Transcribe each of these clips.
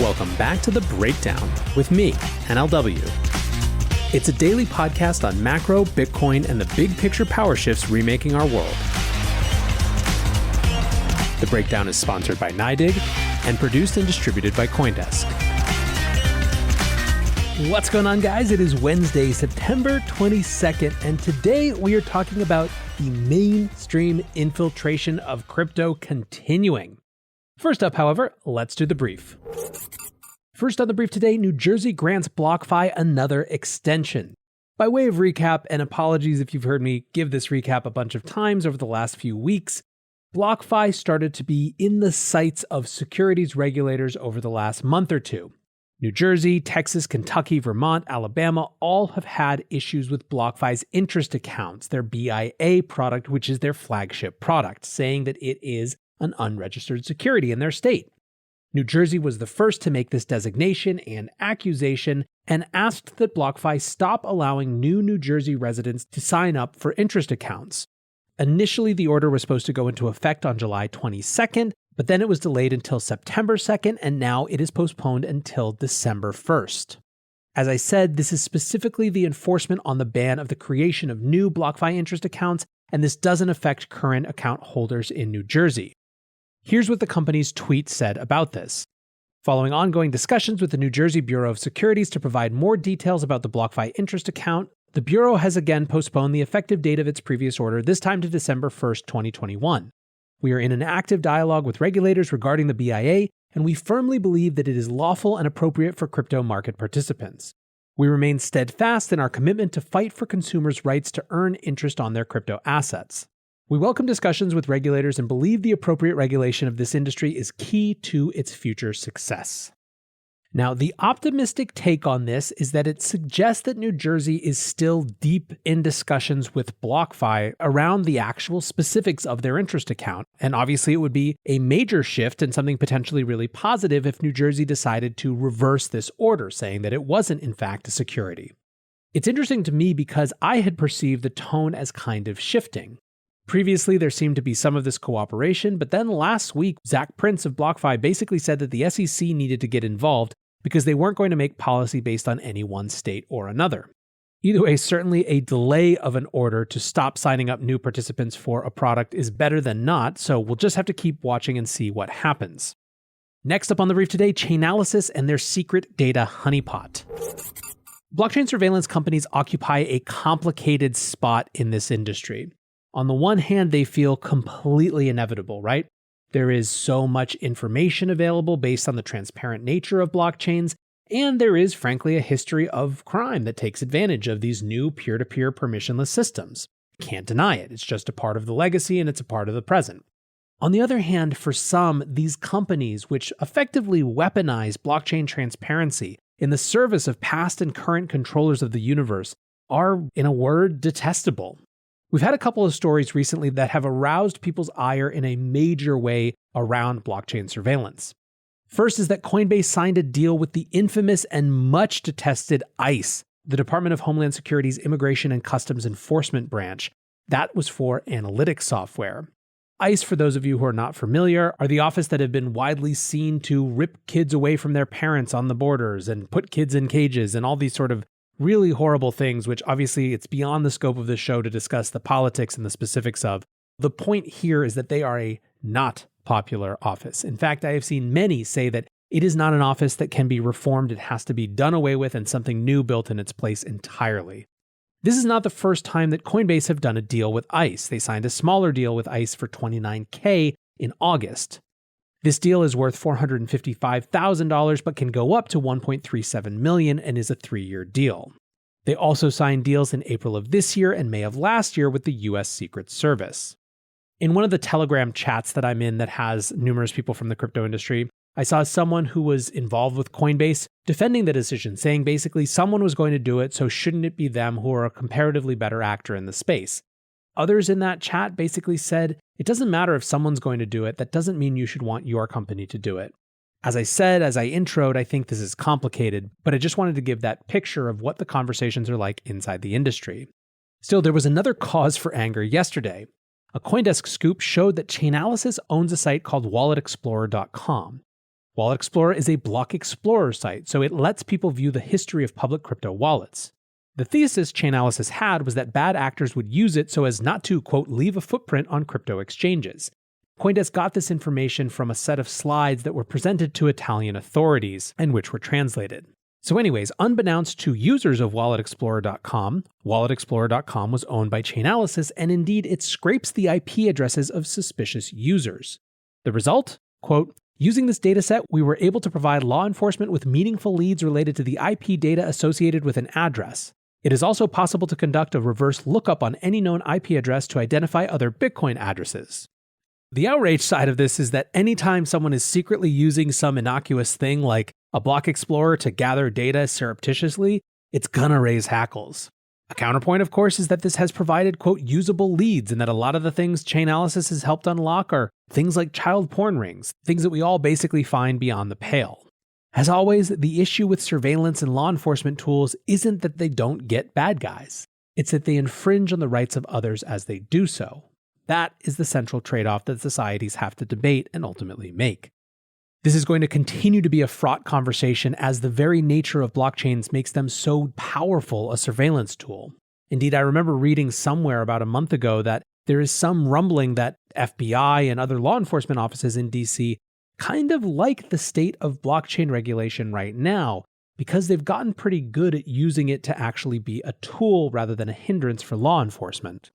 welcome back to The Breakdown with me, NLW. It's a daily podcast on macro, Bitcoin, and the big picture power shifts remaking our world. The Breakdown is sponsored by NYDIG and produced and distributed by CoinDesk. What's going on, guys? It is Wednesday, September 22nd, and today we are talking about the mainstream infiltration of crypto continuing. First up, however, let's do the brief. First on the brief today, New Jersey grants BlockFi another extension. By way of recap, and apologies if you've heard me give this recap a bunch of times over the last few weeks, BlockFi started to be in the sights of securities regulators over the last month or two. New Jersey, Texas, Kentucky, Vermont, Alabama all have had issues with BlockFi's interest accounts, their BIA product, which is their flagship product, saying that it is an unregistered security in their state. New Jersey was the first to make this designation and accusation and asked that BlockFi stop allowing New Jersey residents to sign up for interest accounts. Initially, the order was supposed to go into effect on July 22nd, but then it was delayed until September 2nd, and now it is postponed until December 1st. As I said, this is specifically the enforcement on the ban of the creation of new BlockFi interest accounts, and this doesn't affect current account holders in New Jersey. Here's what the company's tweet said about this. Following ongoing discussions with the New Jersey Bureau of Securities to provide more details about the BlockFi interest account, the Bureau has again postponed the effective date of its previous order, this time to December 1st, 2021. We are in an active dialogue with regulators regarding the BIA, and we firmly believe that it is lawful and appropriate for crypto market participants. We remain steadfast in our commitment to fight for consumers' rights to earn interest on their crypto assets. We welcome discussions with regulators and believe the appropriate regulation of this industry is key to its future success. Now, the optimistic take on this is that it suggests that New Jersey is still deep in discussions with BlockFi around the actual specifics of their interest account. And obviously, it would be a major shift and something potentially really positive if New Jersey decided to reverse this order, saying that it wasn't, in fact, a security. It's interesting to me because I had perceived the tone as kind of shifting. Previously, there seemed to be some of this cooperation, but then last week, Zach Prince of BlockFi basically said that the SEC needed to get involved because they weren't going to make policy based on any one state or another. Either way, certainly a delay of an order to stop signing up new participants for a product is better than not, so we'll just have to keep watching and see what happens. Next up on the brief today, Chainalysis and their secret data honeypot. Blockchain surveillance companies occupy a complicated spot in this industry. On the one hand, they feel completely inevitable, right? There is so much information available based on the transparent nature of blockchains, and there is, frankly, a history of crime that takes advantage of these new peer-to-peer permissionless systems. Can't deny it. It's just a part of the legacy and it's a part of the present. On the other hand, for some, these companies, which effectively weaponize blockchain transparency in the service of past and current controllers of the universe, are, in a word, detestable. We've had a couple of stories recently that have aroused people's ire in a major way around blockchain surveillance. First is that Coinbase signed a deal with the infamous and much detested ICE, the Department of Homeland Security's Immigration and Customs Enforcement branch. That was for analytics software. ICE, for those of you who are not familiar, are the office that have been widely seen to rip kids away from their parents on the borders and put kids in cages and all these sort of really horrible things, which obviously it's beyond the scope of this show to discuss the politics and the specifics of. The point here is that they are a not popular office. In fact, I have seen many say that it is not an office that can be reformed. It has to be done away with and something new built in its place entirely. This is not the first time that Coinbase have done a deal with ICE. They signed a smaller deal with ICE for $29,000 in August. This deal is worth $455,000 but can go up to $1.37 million and is a 3-year deal. They also signed deals in April of this year and May of last year with the US Secret Service. In one of the Telegram chats that I'm in that has numerous people from the crypto industry, I saw someone who was involved with Coinbase defending the decision, saying basically someone was going to do it, so shouldn't it be them who are a comparatively better actor in the space? Others in that chat basically said, it doesn't matter if someone's going to do it, that doesn't mean you should want your company to do it. As I said, as I introed, I think this is complicated, but I just wanted to give that picture of what the conversations are like inside the industry. Still, there was another cause for anger yesterday. A CoinDesk scoop showed that Chainalysis owns a site called walletexplorer.com. Wallet Explorer is a block explorer site, so it lets people view the history of public crypto wallets. The thesis Chainalysis had was that bad actors would use it so as not to, quote, leave a footprint on crypto exchanges. CoinDesk got this information from a set of slides that were presented to Italian authorities and which were translated. So anyways, unbeknownst to users of WalletExplorer.com, WalletExplorer.com was owned by Chainalysis, and indeed it scrapes the IP addresses of suspicious users. The result? Quote, using this dataset, we were able to provide law enforcement with meaningful leads related to the IP data associated with an address. It is also possible to conduct a reverse lookup on any known IP address to identify other Bitcoin addresses. The outrage side of this is that anytime someone is secretly using some innocuous thing like a block explorer to gather data surreptitiously, it's gonna raise hackles. A counterpoint, of course, is that this has provided, quote, usable leads, and that a lot of the things Chainalysis has helped unlock are things like child porn rings, things that we all basically find beyond the pale. As always, the issue with surveillance and law enforcement tools isn't that they don't get bad guys. It's that they infringe on the rights of others as they do so. That is the central trade-off that societies have to debate and ultimately make. This is going to continue to be a fraught conversation as the very nature of blockchains makes them so powerful a surveillance tool. Indeed, I remember reading somewhere about a month ago that there is some rumbling that FBI and other law enforcement offices in DC kind of like the state of blockchain regulation right now because they've gotten pretty good at using it to actually be a tool rather than a hindrance for law enforcement.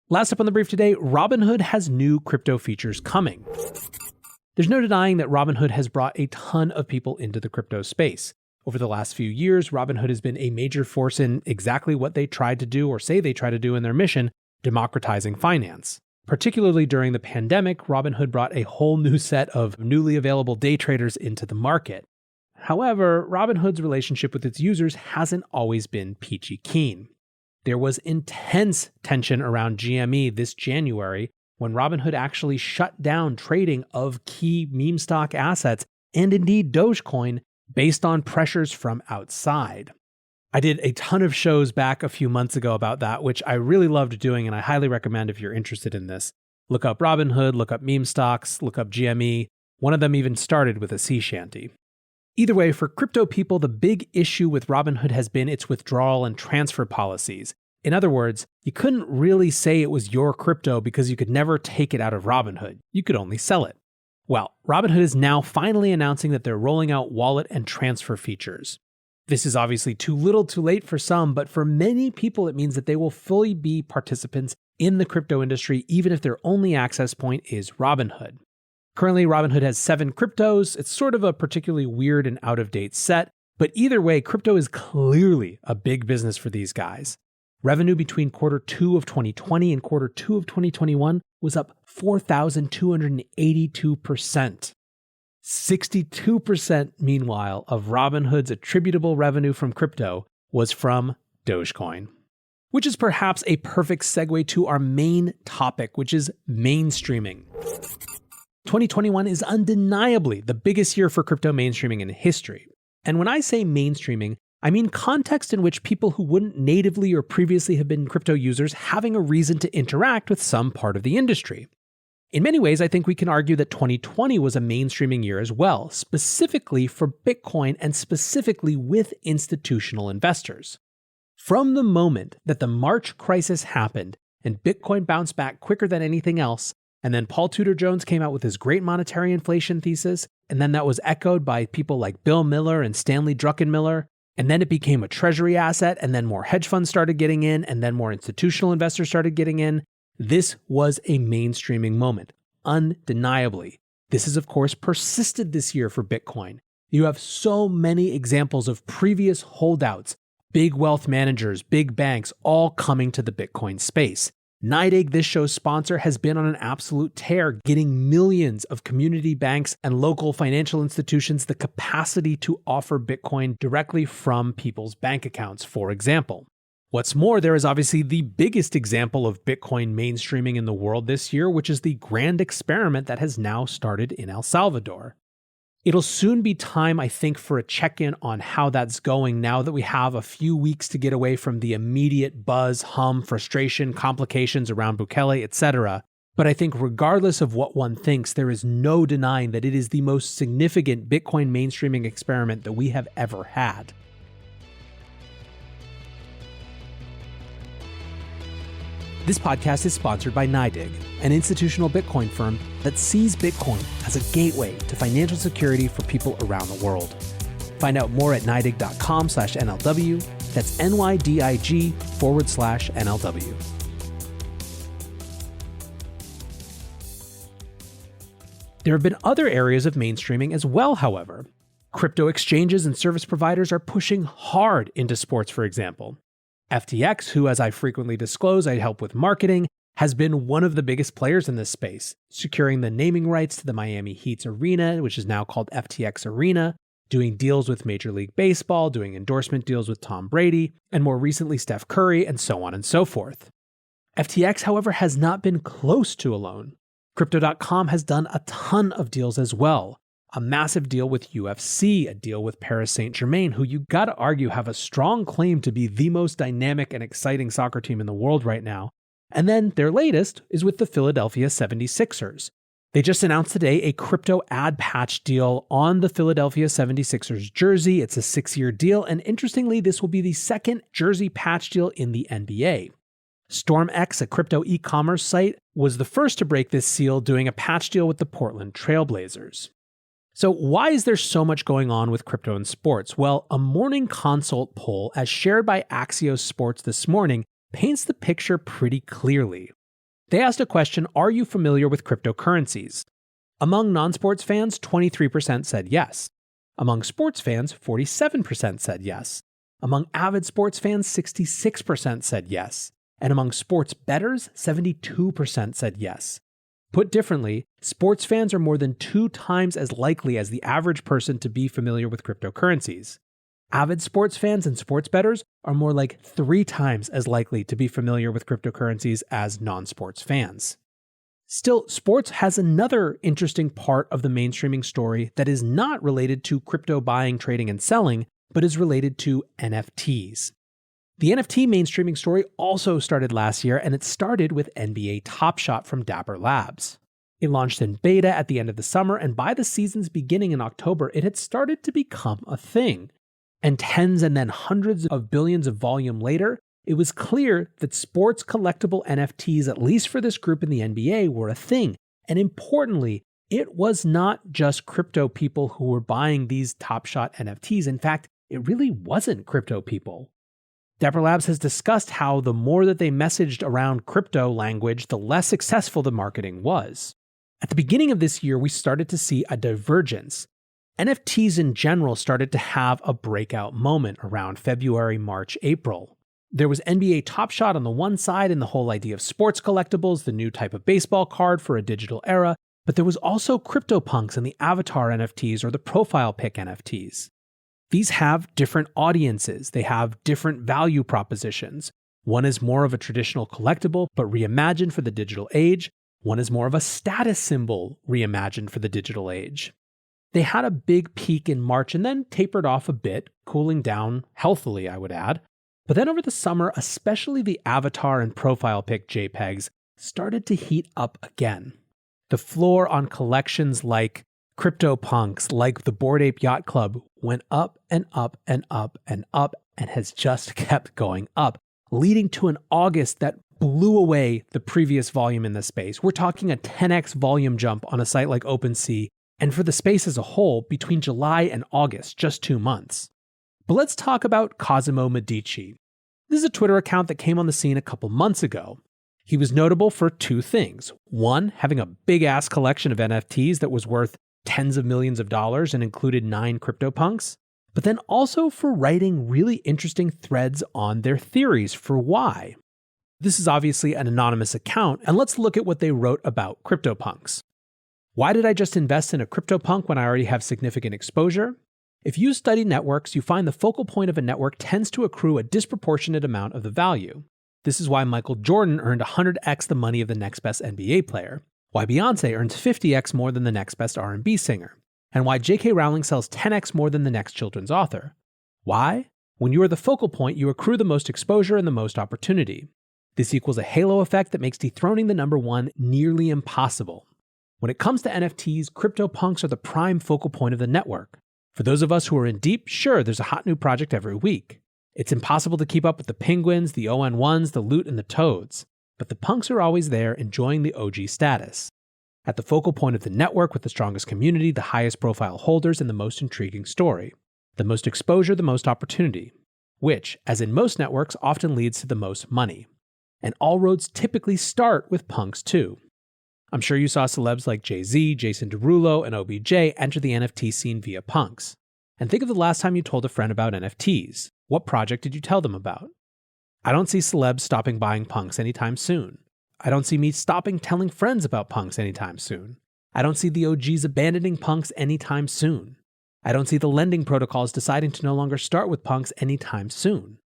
Last up on the brief today, Robinhood has new crypto features coming. There's no denying that Robinhood has brought a ton of people into the crypto space. Over the last few years, Robinhood has been a major force in exactly what they tried to do or say they try to do in their mission, democratizing finance. Particularly during the pandemic, Robinhood brought a whole new set of newly available day traders into the market. However, Robinhood's relationship with its users hasn't always been peachy keen. There was intense tension around GME this January when Robinhood actually shut down trading of key meme stock assets and indeed Dogecoin based on pressures from outside. I did a ton of shows back a few months ago about that, which I really loved doing, and I highly recommend if you're interested in this. Look up Robinhood, look up meme stocks, look up GME. One of them even started with a sea shanty. Either way, for crypto people, the big issue with Robinhood has been its withdrawal and transfer policies. In other words, you couldn't really say it was your crypto because you could never take it out of Robinhood. You could only sell it. Well, Robinhood is now finally announcing that they're rolling out wallet and transfer features. This is obviously too little too late for some, but for many people it means that they will fully be participants in the crypto industry even if their only access point is Robinhood. Currently, Robinhood has 7 cryptos. It's sort of a particularly weird and out-of-date set, but either way, crypto is clearly a big business for these guys. Revenue between Q2 of 2020 and Q2 of 2021 was up 4,282%. 62%, meanwhile, of Robinhood's attributable revenue from crypto was from Dogecoin. Which is perhaps a perfect segue to our main topic, which is mainstreaming. 2021 is undeniably the biggest year for crypto mainstreaming in history. And when I say mainstreaming, I mean context in which people who wouldn't natively or previously have been crypto users having a reason to interact with some part of the industry. In many ways, I think we can argue that 2020 was a mainstreaming year as well, specifically for Bitcoin and specifically with institutional investors. From the moment that the March crisis happened and Bitcoin bounced back quicker than anything else, and then Paul Tudor Jones came out with his great monetary inflation thesis, and then that was echoed by people like Bill Miller and Stanley Druckenmiller, and then it became a treasury asset, and then more hedge funds started getting in, and then more institutional investors started getting in. This was a mainstreaming moment, undeniably. This has, of course, persisted this year for Bitcoin. You have so many examples of previous holdouts, big wealth managers, big banks, all coming to the Bitcoin space. NYDIG, this show's sponsor, has been on an absolute tear, getting millions of community banks and local financial institutions the capacity to offer Bitcoin directly from people's bank accounts, for example. What's more, there is obviously the biggest example of Bitcoin mainstreaming in the world this year, which is the grand experiment that has now started in El Salvador. It'll soon be time, I think, for a check-in on how that's going now that we have a few weeks to get away from the immediate buzz, hum, frustration, complications around Bukele, etc. But I think regardless of what one thinks, there is no denying that it is the most significant Bitcoin mainstreaming experiment that we have ever had. This podcast is sponsored by NYDIG, an institutional Bitcoin firm that sees Bitcoin as a gateway to financial security for people around the world. Find out more at NYDIG.com/NLW. That's NYDIG/NLW. There have been other areas of mainstreaming as well, however. Crypto exchanges and service providers are pushing hard into sports, for example. FTX, who, as I frequently disclose, I help with marketing, has been one of the biggest players in this space, securing the naming rights to the Miami Heat's arena, which is now called FTX Arena, doing deals with Major League Baseball, doing endorsement deals with Tom Brady, and more recently Steph Curry, and so on and so forth. FTX, however, has not been close to alone. Crypto.com has done a ton of deals as well. A massive deal with UFC, a deal with Paris Saint-Germain, who you gotta argue have a strong claim to be the most dynamic and exciting soccer team in the world right now. And then their latest is with the Philadelphia 76ers. They just announced today a crypto ad patch deal on the Philadelphia 76ers jersey. It's a 6-year deal, and interestingly, this will be the second jersey patch deal in the NBA. StormX, a crypto e-commerce site, was the first to break this seal, doing a patch deal with the Portland Trailblazers. So why is there so much going on with crypto and sports? Well, a Morning Consult poll, as shared by Axios Sports this morning, paints the picture pretty clearly. They asked a question, are you familiar with cryptocurrencies? Among non-sports fans, 23% said yes. Among sports fans, 47% said yes. Among avid sports fans, 66% said yes. And among sports bettors, 72% said yes. Put differently, sports fans are more than 2 times as likely as the average person to be familiar with cryptocurrencies. Avid sports fans and sports bettors are more like 3 times as likely to be familiar with cryptocurrencies as non-sports fans. Still, sports has another interesting part of the mainstreaming story that is not related to crypto buying, trading, and selling, but is related to NFTs. The NFT mainstreaming story also started last year, and it started with NBA Top Shot from Dapper Labs. It launched in beta at the end of the summer, and by the season's beginning in October, it had started to become a thing. And tens and then hundreds of billions of volume later, it was clear that sports collectible NFTs, at least for this group in the NBA, were a thing. And importantly, it was not just crypto people who were buying these Top Shot NFTs. In fact, it really wasn't crypto people. Dapper Labs has discussed how the more that they messaged around crypto language, the less successful the marketing was. At the beginning of this year, we started to see a divergence. NFTs in general started to have a breakout moment around February, March, April. There was NBA Top Shot on the one side and the whole idea of sports collectibles, the new type of baseball card for a digital era, but there was also CryptoPunks and the avatar NFTs or the profile pic NFTs. These have different audiences. They have different value propositions. One is more of a traditional collectible, but reimagined for the digital age. One is more of a status symbol reimagined for the digital age. They had a big peak in March and then tapered off a bit, cooling down healthily, I would add. But then over the summer, especially the avatar and profile pic JPEGs started to heat up again. The floor on collections like CryptoPunks, like the Bored Ape Yacht Club, went up and up and up and up and has just kept going up, leading to an August that blew away the previous volume in the space. We're talking a 10x volume jump on a site like OpenSea, and for the space as a whole, between July and August, just 2 months. But let's talk about Cosimo Medici. This is a Twitter account that came on the scene a couple months ago. He was notable for 2 things. One, having a big-ass collection of NFTs that was worth tens of millions of dollars and included 9 CryptoPunks, but then also for writing really interesting threads on their theories for why. This is obviously an anonymous account, and let's look at what they wrote about CryptoPunks. Why did I just invest in a CryptoPunk when I already have significant exposure? If you study networks, you find the focal point of a network tends to accrue a disproportionate amount of the value. This is why Michael Jordan earned 100x the money of the next best NBA player, why Beyoncé earns 50x more than the next best R&B singer, and why J.K. Rowling sells 10x more than the next children's author. Why? When you are the focal point, you accrue the most exposure and the most opportunity. This equals a halo effect that makes dethroning the number one nearly impossible. When it comes to NFTs, CryptoPunks are the prime focal point of the network. For those of us who are in deep, sure, there's a hot new project every week. It's impossible to keep up with the penguins, the ON1s, the loot, and the toads. But the punks are always there, enjoying the OG status. At the focal point of the network with the strongest community, the highest profile holders, and the most intriguing story. The most exposure, the most opportunity. Which, as in most networks, often leads to the most money. And all roads typically start with punks too. I'm sure you saw celebs like Jay-Z, Jason Derulo, and OBJ enter the NFT scene via punks. And think of the last time you told a friend about NFTs. What project did you tell them about? I don't see celebs stopping buying punks anytime soon. I don't see me stopping telling friends about punks anytime soon. I don't see the OGs abandoning punks anytime soon. I don't see the lending protocols deciding to no longer start with punks anytime soon.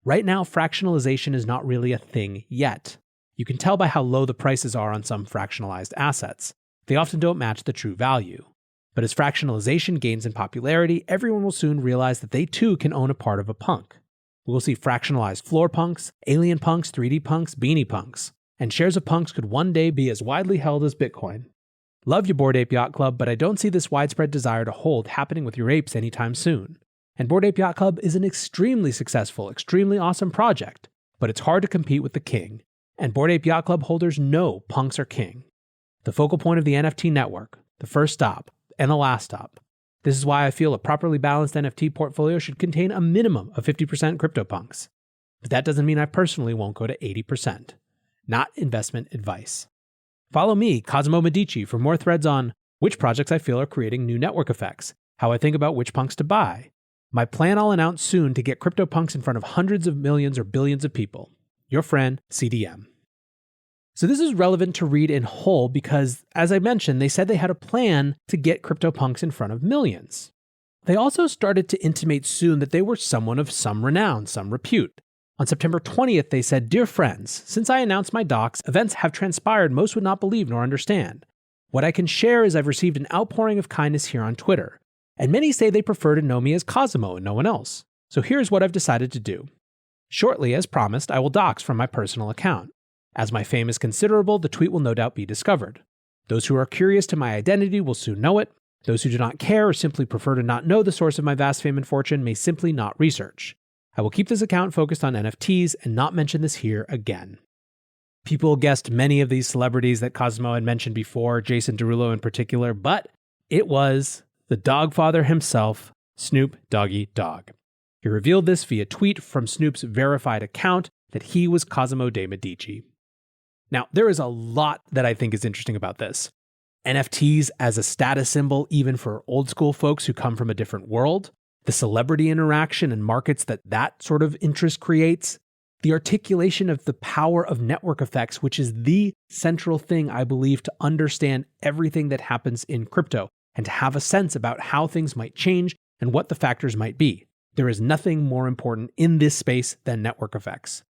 Right now, fractionalization is not really a thing yet. You can tell by how low the prices are on some fractionalized assets. They often don't match the true value. But as fractionalization gains in popularity, everyone will soon realize that they too can own a part of a punk. We will see fractionalized floor punks, alien punks, 3D punks, beanie punks. And shares of punks could one day be as widely held as Bitcoin. Love you, Bored Ape Yacht Club, but I don't see this widespread desire to hold happening with your apes anytime soon. And Bored Ape Yacht Club is an extremely successful, extremely awesome project, but it's hard to compete with the king. And Bored Ape Yacht Club holders know punks are king. The focal point of the NFT network, the first stop, and the last stop. This is why I feel a properly balanced NFT portfolio should contain a minimum of 50% CryptoPunks. But that doesn't mean I personally won't go to 80%. Not investment advice. Follow me, Cosmo Medici, for more threads on which projects I feel are creating new network effects, how I think about which punks to buy. My plan I'll announce soon to get CryptoPunks in front of hundreds of millions or billions of people. Your friend, CDM. So this is relevant to read in whole because, as I mentioned, they said they had a plan to get CryptoPunks in front of millions. They also started to intimate soon that they were someone of some renown, some repute. On September 20th, they said, "Dear friends, since I announced my docs, events have transpired most would not believe nor understand. What I can share is I've received an outpouring of kindness here on Twitter, and many say they prefer to know me as Cosmo and no one else. So here's what I've decided to do. Shortly, as promised, I will dox from my personal account. As my fame is considerable, the tweet will no doubt be discovered. Those who are curious to my identity will soon know it. Those who do not care or simply prefer to not know the source of my vast fame and fortune may simply not research. I will keep this account focused on NFTs and not mention this here again." People guessed many of these celebrities that Cosmo had mentioned before, Jason Derulo in particular, but it was the Dogfather himself, Snoop Doggy Dogg. He revealed this via tweet from Snoop's verified account that he was Cosmo de Medici. Now, there is a lot that I think is interesting about this. NFTs as a status symbol, even for old school folks who come from a different world, the celebrity interaction and markets that sort of interest creates, the articulation of the power of network effects, which is the central thing I believe to understand everything that happens in crypto and to have a sense about how things might change and what the factors might be. There is nothing more important in this space than network effects.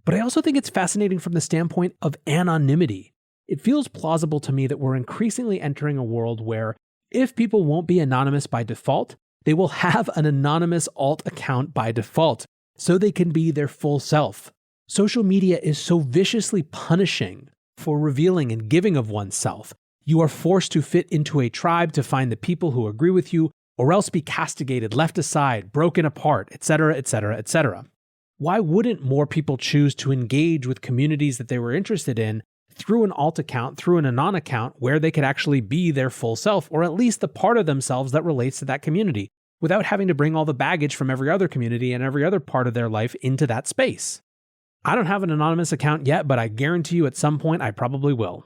But I also think it's fascinating from the standpoint of anonymity. It feels plausible to me that we're increasingly entering a world where if people won't be anonymous by default, they will have an anonymous alt account by default so they can be their full self. Social media is so viciously punishing for revealing and giving of oneself. You are forced to fit into a tribe to find the people who agree with you, or else be castigated, left aside, broken apart, etc., etc., etc. Why wouldn't more people choose to engage with communities that they were interested in through an alt account, through an anon account, where they could actually be their full self, or at least the part of themselves that relates to that community, without having to bring all the baggage from every other community and every other part of their life into that space? I don't have an anonymous account yet, but I guarantee you at some point I probably will.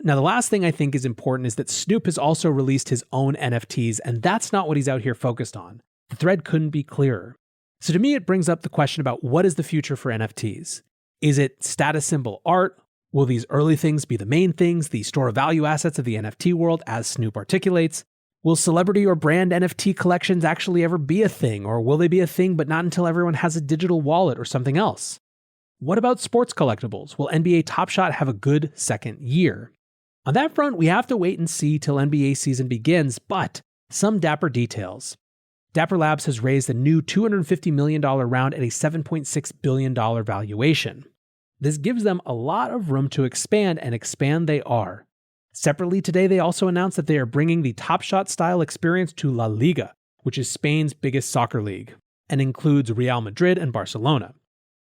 Now, the last thing I think is important is that Snoop has also released his own NFTs, and that's not what he's out here focused on. The thread couldn't be clearer. So to me, it brings up the question about what is the future for NFTs? Is it status symbol art? Will these early things be the main things, the store of value assets of the NFT world, as Snoop articulates? Will celebrity or brand NFT collections actually ever be a thing, or will they be a thing but not until everyone has a digital wallet or something else? What about sports collectibles? Will NBA Top Shot have a good second year? On that front, we have to wait and see till NBA season begins, but some dapper details. Dapper Labs has raised a new $250 million round at a $7.6 billion valuation. This gives them a lot of room to expand, and expand they are. Separately today, they also announced that they are bringing the Top Shot style experience to La Liga, which is Spain's biggest soccer league, and includes Real Madrid and Barcelona.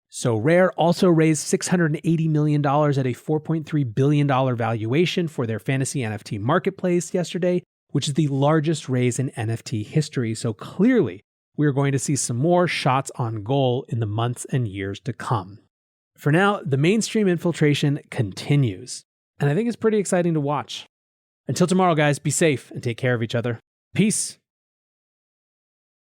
So Rare also raised $680 million at a $4.3 billion valuation for their fantasy NFT marketplace yesterday, which is the largest raise in NFT history. So clearly, we are going to see some more shots on goal in the months and years to come. For now, the mainstream infiltration continues, and I think it's pretty exciting to watch. Until tomorrow, guys, be safe and take care of each other. Peace.